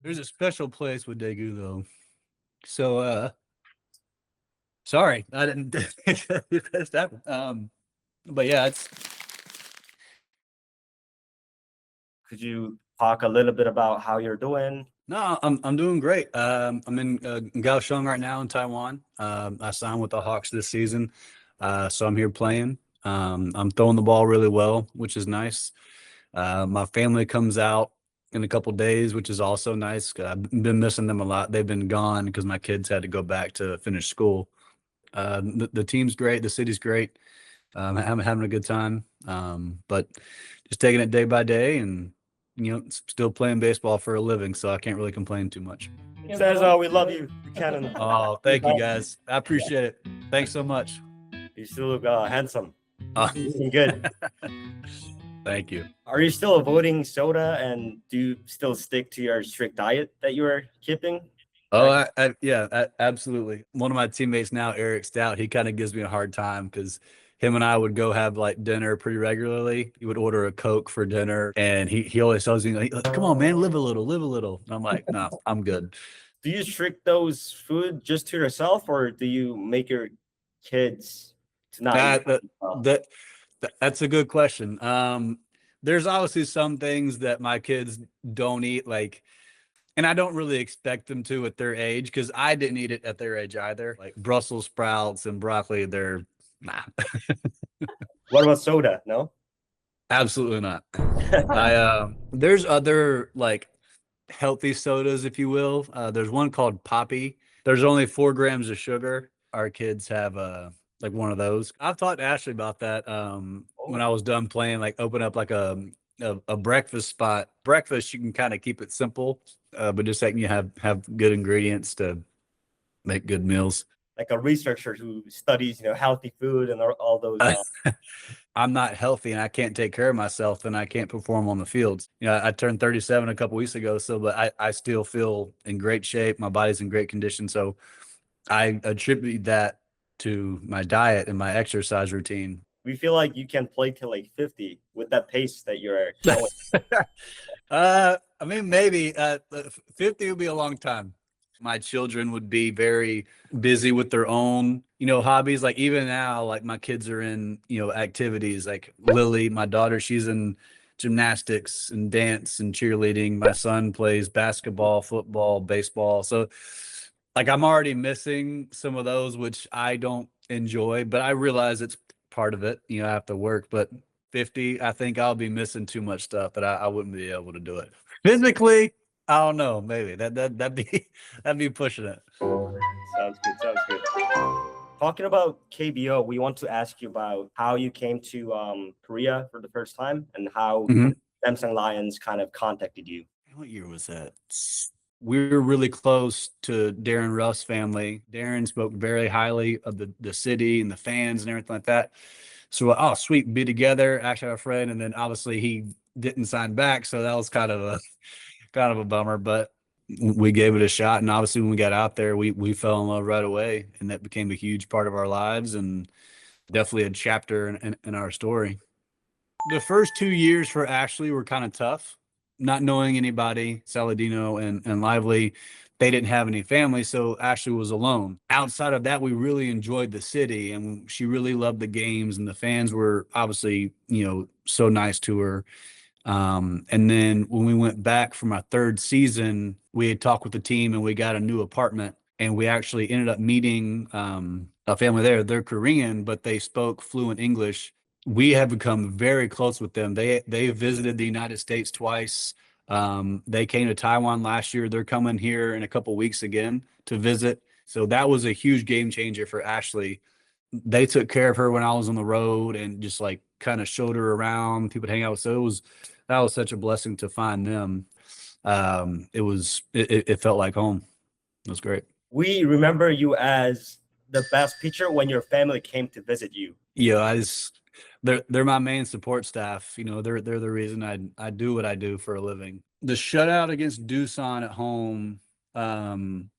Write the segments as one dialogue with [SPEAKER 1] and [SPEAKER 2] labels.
[SPEAKER 1] There's a special place with Daegu though. So sorry, I didn't that. But yeah, it's
[SPEAKER 2] Could you talk a little bit about how you're doing?
[SPEAKER 1] no, I'm doing great. I'm in Kaohsiung right now in Taiwan. I signed with the Hawks this season, so I'm here playing. I'm throwing the ball really well, which is nice. My family comes out in a couple days, which is also nice. I've been missing them a lot. They've been gone because my kids had to go back to finish school. The team's great. The city's great. I'm having a good time. But just taking it day by day and, still playing baseball for a living. So I can't really complain too much.
[SPEAKER 2] Says, we love you, Buchanan.
[SPEAKER 1] Oh, thank you guys. I appreciate it. Thanks so much.
[SPEAKER 2] You still look handsome. Looking good.
[SPEAKER 1] Thank you.
[SPEAKER 2] Are you still avoiding soda, and do you still stick to your strict diet that you were keeping?
[SPEAKER 1] Oh, absolutely. One of my teammates now, Eric Stout, he kind of gives me a hard time because him and I would go have like dinner pretty regularly. He would order a Coke for dinner, and he always tells me, like, "Come on, man, live a little, live a little." And I'm like, "No, I'm good."
[SPEAKER 2] Do you restrict those food just to yourself, or do you make your kids to not eat?
[SPEAKER 1] That's a good question. There's obviously some things that my kids don't eat, like, and I don't really expect them to at their age because I didn't eat it at their age either. Like Brussels sprouts and broccoli, they're nah.
[SPEAKER 2] What about soda? No?
[SPEAKER 1] Absolutely not. There's other like healthy sodas, if you will. There's one called Poppy. There's only 4 grams of sugar. Our kids have like one of those. I've talked to Ashley about that when I was done playing, like open up like a breakfast spot. Breakfast, you can kind of keep it simple, but just like you have good ingredients to make good meals.
[SPEAKER 2] Like a researcher who studies, healthy food and all those.
[SPEAKER 1] I'm not healthy and I can't take care of myself, and I can't perform on the fields. I turned 37 a couple weeks ago, but I still feel in great shape. My body's in great condition. So I attribute that to my diet and my exercise routine.
[SPEAKER 2] We feel like you can play till like 50 with that pace that you're showing.
[SPEAKER 1] I mean, maybe 50 would be a long time. My children would be very busy with their own, hobbies. Like even now, like my kids are in, activities like Lily, my daughter, she's in gymnastics and dance and cheerleading. My son plays basketball, football, baseball. So like I'm already missing some of those, which I don't enjoy, but I realize it's part of it. I have to work, but 50, I think I'll be missing too much stuff that I wouldn't be able to do it. Physically, I don't know, maybe that'd be pushing it.
[SPEAKER 2] Sounds good. Talking about KBO, we want to ask you about how you came to Korea for the first time and how Samsung Lions kind of contacted you.
[SPEAKER 1] What year was that? We were really close to Darren Ruff's family. Darren spoke very highly of the city and the fans and everything like that. So, oh, sweet, be together. Actually, our friend, and then obviously he didn't sign back, so that was kind of a bummer. But we gave it a shot, and obviously when we got out there, we fell in love right away, and that became a huge part of our lives and definitely a chapter in our story. The first 2 years for Ashley were kind of tough. Not knowing anybody, Saladino and Lively, they didn't have any family, so Ashley was alone. Outside of that, we really enjoyed the city, and she really loved the games, and the fans were obviously, so nice to her. And then when we went back from our 3rd season, we had talked with the team, and we got a new apartment, and we actually ended up meeting a family there. They're Korean, but they spoke fluent English. We have become very close with them. They visited the United States twice. They came to Taiwan last year. They're coming here in a couple weeks again to visit. So that was a huge game changer for Ashley. They took care of her when I was on the road and just like kind of showed her around. People would hang out. So that was such a blessing to find them. It felt like home. It was great.
[SPEAKER 2] We remember you as the best pitcher when your family came to visit you.
[SPEAKER 1] Yeah, they're my main support staff. They're the reason I do what I do for a living. The shutout against Doosan at home, when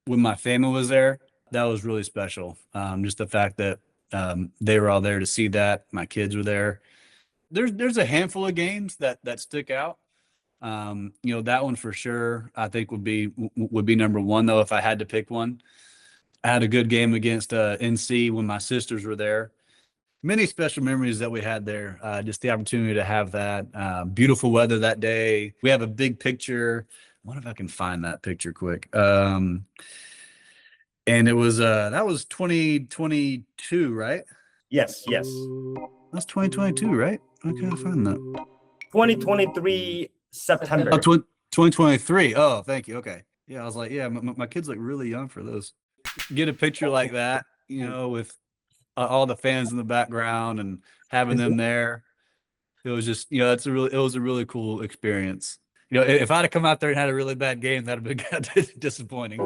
[SPEAKER 1] my family was there, that was really special. Just the fact that they were all there to see that. My kids were there. There's a handful of games that stick out. You know, that one for sure, I think would be number one though, if I had to pick one. I had a good game against NC when my sisters were there. Many special memories that we had there. Just the opportunity to have that. Beautiful weather that day. We have a big picture. I wonder if I can find that picture quick. And it was that was 2022, right?
[SPEAKER 2] Yes.
[SPEAKER 1] That's 2022, right? Okay, I'll find that.
[SPEAKER 2] 2023 September.
[SPEAKER 1] Oh, 2023. Oh, thank you. Okay. Yeah, I was like, yeah, my kids look really young for those. Get a picture like that, you know, with all the fans in the background and having them there. It was just, you know, it was a really cool experience. You know, if I'd have come out there and had a really bad game, that'd have been kind of disappointing.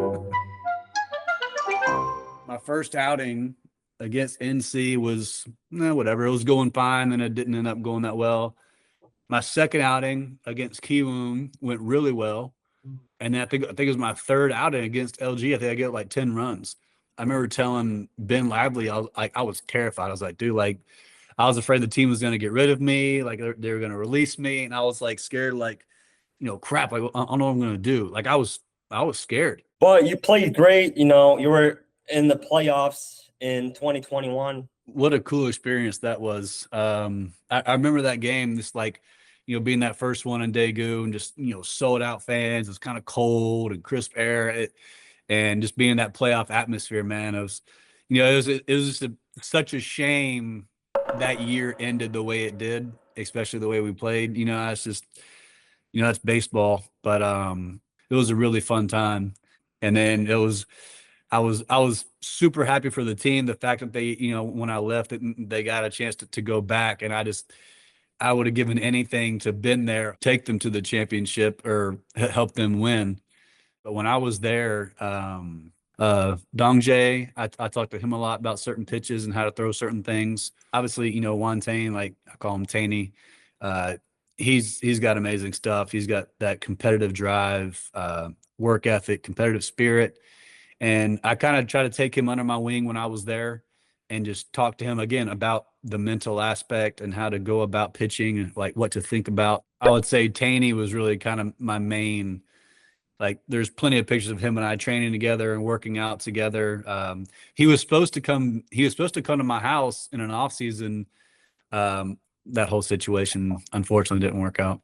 [SPEAKER 1] My first outing against NC was whatever. It was going fine, and it didn't end up going that well. My second outing against Kiwoom went really well, and then I think it was my third outing against LG. I think I get like 10 runs. I remember telling Ben Lively, I was terrified. I was like, dude, like, I was afraid the team was going to get rid of me, like they were going to release me, and I was like scared, like, you know, crap, like I don't know what I'm going to do. Like I was scared.
[SPEAKER 2] But you played great. You know, you were in the playoffs in 2021.
[SPEAKER 1] What a cool experience that was. I remember that game, just like, you know, being that first one in Daegu and just, you know, sold out fans. It's kind of cold and crisp air, and just being in that playoff atmosphere, man. It was, you know, it was just such a shame that year ended the way it did, especially the way we played. You know, it's just, you know, that's baseball, but it was a really fun time. And then I was super happy for the team. The fact that they, you know, when I left, they got a chance to go back, and I would have given anything to been there, take them to the championship or help them win. But when I was there, Dongjae, I talked to him a lot about certain pitches and how to throw certain things. Obviously, you know, Wantane, like I call him Taney. He's got amazing stuff. He's got that competitive drive, work ethic, competitive spirit. And I kind of try to take him under my wing when I was there and just talk to him again about the mental aspect and how to go about pitching and like what to think about. I would say Taney was really kind of my main, like there's plenty of pictures of him and I training together and working out together. He was supposed to come to my house in an off season. That whole situation unfortunately didn't work out.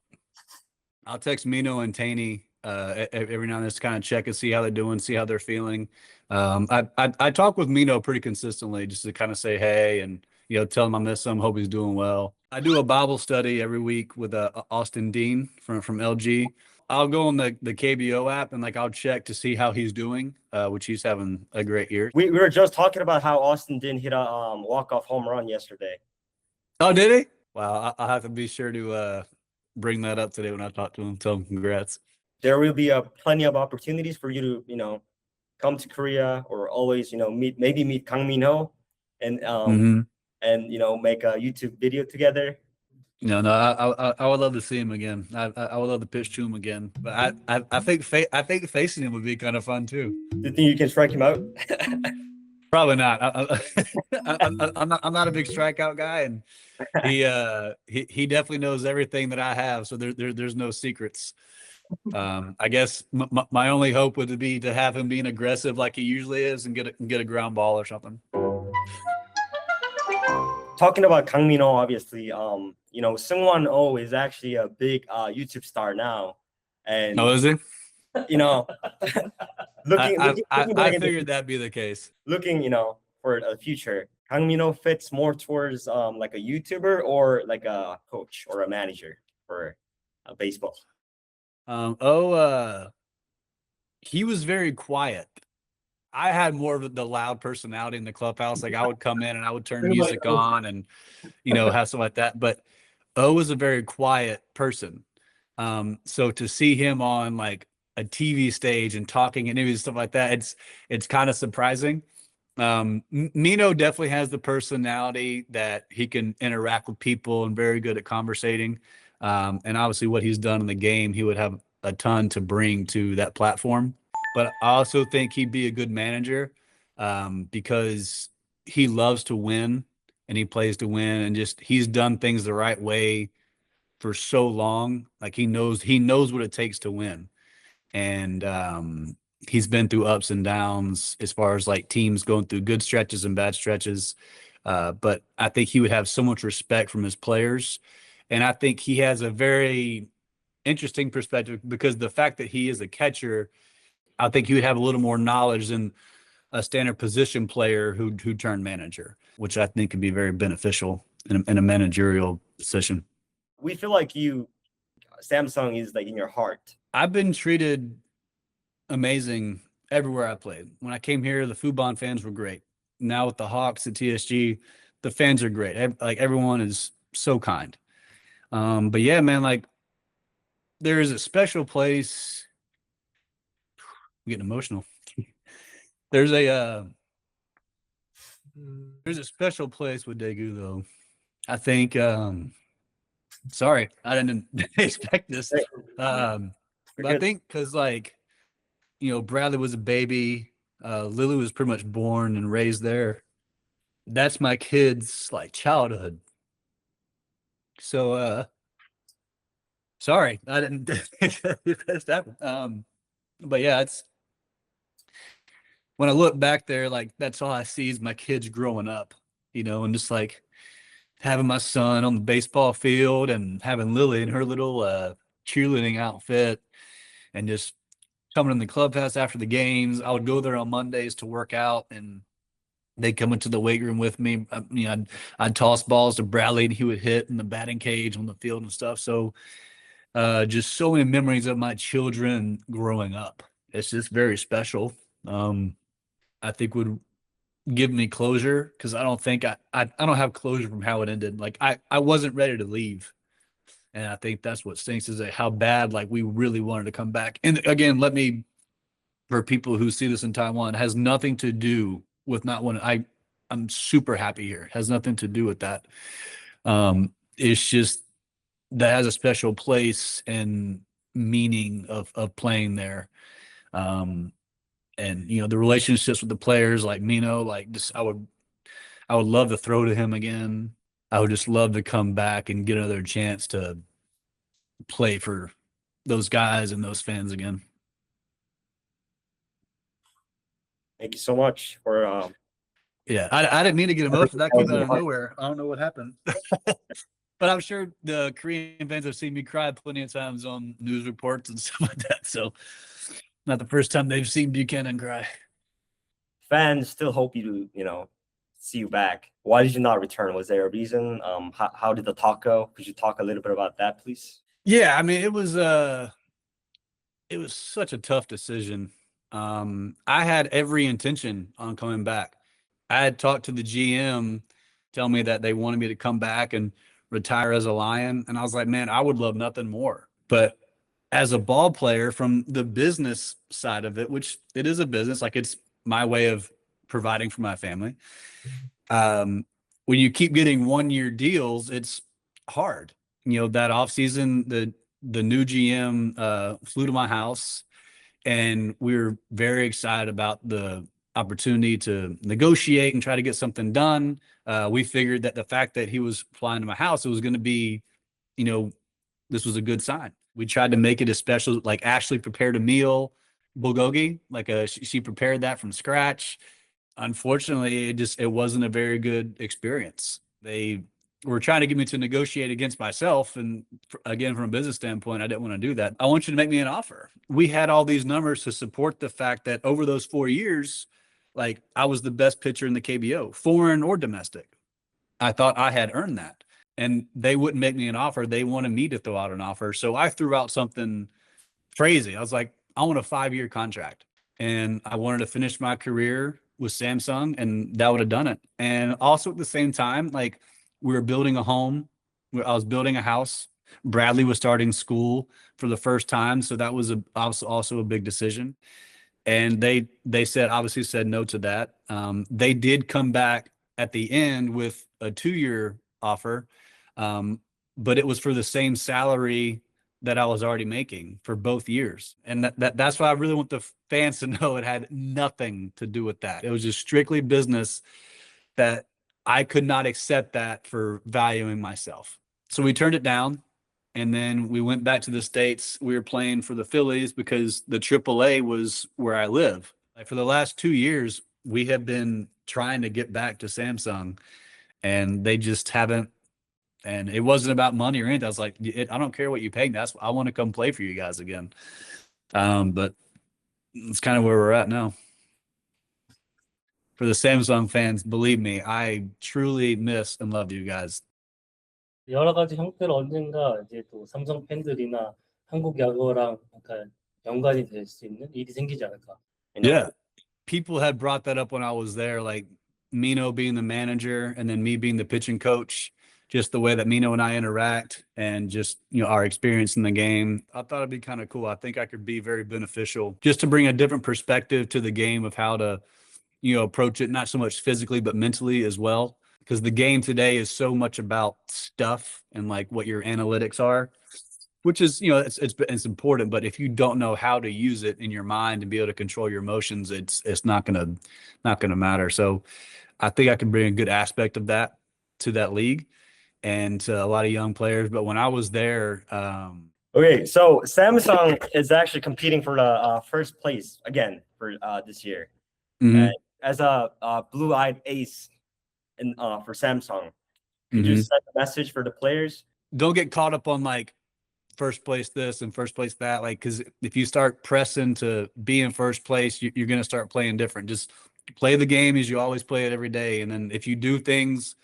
[SPEAKER 1] I'll text Mino and Taney every now and then to kind of check and see how they're doing, see how they're feeling. I talk with Mino pretty consistently just to kind of say hey and, you know, tell him I miss him, hope he's doing well. I do a Bible study every week with Austin Dean from LG. I'll go on the KBO app and like I'll check to see how he's doing, which he's having a great year.
[SPEAKER 2] We were just talking about how Austin didn't hit a walk-off home run yesterday.
[SPEAKER 1] Oh, did he? Wow, I'll have to be sure to bring that up today when I talk to him. Tell him congrats.
[SPEAKER 2] There will be plenty of opportunities for you to, you know, come to Korea or always, you know, meet 강민호 and and you know make a YouTube video together.
[SPEAKER 1] No, I would love to see him again. I would love to pitch to him again. But I think facing him would be kind of fun too.
[SPEAKER 2] Do you think you can strike him out?
[SPEAKER 1] Probably not. I'm not a big strikeout guy, and he definitely knows everything that I have. So there's no secrets. I guess my only hope would be to have him being aggressive like he usually is and get a ground ball or something.
[SPEAKER 2] Talking about 강민호, obviously, you know, Seungwon Oh is actually a big YouTube star now, and
[SPEAKER 1] is he?
[SPEAKER 2] You know,
[SPEAKER 1] I figured that'd be the case.
[SPEAKER 2] Looking, you know, for the future, 강민호 fits more towards like a YouTuber or like a coach or a manager for baseball.
[SPEAKER 1] He was very quiet. I had more of the loud personality in the clubhouse. Like I would come in and I would turn music on and, you know, have something like that. But O was a very quiet person. So to see him on like a TV stage and talking and stuff like that, it's kind of surprising. Mino definitely has the personality that he can interact with people and very good at conversating. And obviously what he's done in the game, he would have a ton to bring to that platform. But I also think he'd be a good manager because he loves to win and he plays to win and just he's done things the right way for so long. Like he knows what it takes to win. And he's been through ups and downs as far as like teams going through good stretches and bad stretches. But I think he would have so much respect from his players. And I think he has a very interesting perspective because the fact that he is a catcher, I think he would have a little more knowledge than a standard position player who turned manager, which I think could be very beneficial in a managerial position.
[SPEAKER 2] We feel like Samsung is like in your heart.
[SPEAKER 1] I've been treated amazing everywhere I played. When I came here, the Fubon fans were great. Now with the Hawks at TSG, the fans are great. Like everyone is so kind. But yeah, man, like there is a special place. I'm getting emotional. There's a special place with Daegu though. I think sorry, I didn't expect this. But I think because like, you know, Bradley was a baby, Lily was pretty much born and raised there. That's my kid's like childhood. So sorry, I didn't but yeah, it's when I look back there, like that's all I see is my kids growing up, you know, and just like having my son on the baseball field and having Lily in her little cheerleading outfit and just coming in the clubhouse after the games. I would go there on Mondays to work out and they'd come into the weight room with me. You know, I'd toss balls to Bradley and he would hit in the batting cage on the field and stuff. So just so many memories of my children growing up. It's just very special. I think would give me closure because I don't think I don't have closure from how it ended. Like I wasn't ready to leave. And I think that's what stinks is how bad like we really wanted to come back. And again, for people who see this in Taiwan, it has nothing to do with not wanting. I'm super happy here. It has nothing to do with that. It's just that has a special place and meaning of playing there. And you know, the relationships with the players like Mino, like just I would love to throw to him again. I would just love to come back and get another chance to play for those guys and those fans again.
[SPEAKER 2] Thank you so much for
[SPEAKER 1] yeah, I didn't mean to get emotional. That came out of nowhere. I don't know what happened. But I'm sure the Korean fans have seen me cry plenty of times on news reports and stuff like that. So not the first time they've seen Buchanan cry.
[SPEAKER 2] Fans still hope you see you back. Why did you not return? Was there a reason? How did the talk go? Could you talk a little bit about that, please?
[SPEAKER 1] Yeah, I mean, it was such a tough decision. I had every intention on coming back. I had talked to the GM, tell me that they wanted me to come back and retire as a Lion. And I was like, man, I would love nothing more. But as a ball player from the business side of it, which it is a business, like it's my way of providing for my family. When you keep getting 1-year deals, it's hard. You know, that offseason, the new GM flew to my house and we were very excited about the opportunity to negotiate and try to get something done. We figured that the fact that he was flying to my house, it was going to be, you know, this was a good sign. We tried to make it as special, like Ashley prepared a meal, bulgogi, like she prepared that from scratch. Unfortunately, it wasn't a very good experience. They were trying to get me to negotiate against myself. And again, from a business standpoint, I didn't want to do that. I want you to make me an offer. We had all these numbers to support the fact that over those 4 years, like I was the best pitcher in the KBO, foreign or domestic. I thought I had earned that. And they wouldn't make me an offer. They wanted me to throw out an offer. So I threw out something crazy. I was like, I want a 5-year contract. And I wanted to finish my career with Samsung, and that would have done it. And also at the same time, like we were building a home. I was building a house. Bradley was starting school for the first time. So that was also a big decision. And they obviously said no to that. They did come back at the end with a 2-year offer. But it was for the same salary that I was already making for both years. And that's why I really want the fans to know it had nothing to do with that. It was just strictly business that I could not accept that for valuing myself. So we turned it down. And then we went back to the States. We were playing for the Phillies because the AAA was where I live. Like for the last 2 years, we have been trying to get back to Samsung, and they just haven't. And it wasn't about money or anything. I was like, I don't care what you pay me. I want to come play for you guys again. But it's kind of where we're at now. For the Samsung fans, believe me, I truly miss and love you guys.
[SPEAKER 3] 여러 가지 형태로 언젠가 이제 또 삼성 팬들이나 한국 야구랑 약간 연관이 될 수 있는 일이 생기지 않을까.
[SPEAKER 1] Yeah. People had brought that up when I was there, like Mino being the manager and then me being the pitching coach, just the way that Mino and I interact and just, our experience in the game. I thought it'd be kind of cool. I think I could be very beneficial just to bring a different perspective to the game of how to, approach it, not so much physically, but mentally as well. Because the game today is so much about stuff and like what your analytics are, which is, it's important. But if you don't know how to use it in your mind and be able to control your emotions, it's not gonna matter. So I think I can bring a good aspect of that to that league and to a lot of young players. But when I was there,
[SPEAKER 2] okay, so Samsung is actually competing for the first place again for this year.
[SPEAKER 1] mhm.
[SPEAKER 2] As a blue-eyed ace for Samsung, could you send a message for the players?
[SPEAKER 1] Don't get caught up on like first place this and first place that, like, because if you start pressing to be in first place, you're going to start playing different. Just play the game as you always play it every day. And then if you do things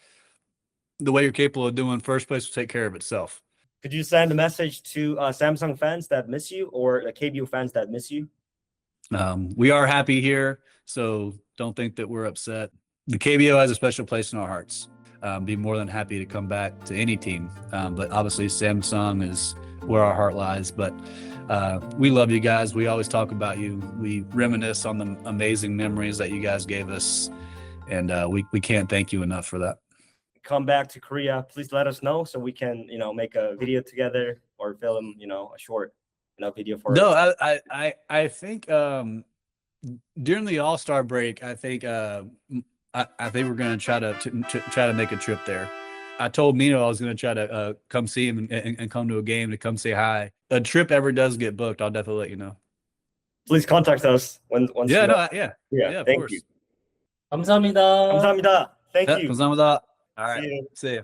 [SPEAKER 1] the way you're capable of doing, first place will take care of itself.
[SPEAKER 2] Could you send a message to Samsung fans that miss you or the KBO fans that miss you?
[SPEAKER 1] We are happy here, so don't think that we're upset. The KBO has a special place in our hearts. Be more than happy to come back to any team. But obviously Samsung is where our heart lies. But we love you guys. We always talk about you. We reminisce on the amazing memories that you guys gave us. And we can't thank you enough for that.
[SPEAKER 2] Come back to Korea, please let us know so we can, make a video together or film, a short, video for
[SPEAKER 1] No,
[SPEAKER 2] us.
[SPEAKER 1] I think during the All-Star break, I think I think we're going to try to make a trip there. I told Mino I was going to try to come see him and come to a game to come say hi. A trip ever does get booked, I'll definitely let you know.
[SPEAKER 2] Please contact us once.
[SPEAKER 1] Yeah,
[SPEAKER 2] you know.
[SPEAKER 1] yeah, of
[SPEAKER 2] thank
[SPEAKER 1] course.
[SPEAKER 2] you.
[SPEAKER 3] 감사합니다.
[SPEAKER 2] 감사합니다. Thank
[SPEAKER 1] Yeah,
[SPEAKER 2] you.
[SPEAKER 1] 감사합니다. All
[SPEAKER 2] See
[SPEAKER 1] right,
[SPEAKER 2] you.
[SPEAKER 1] see you.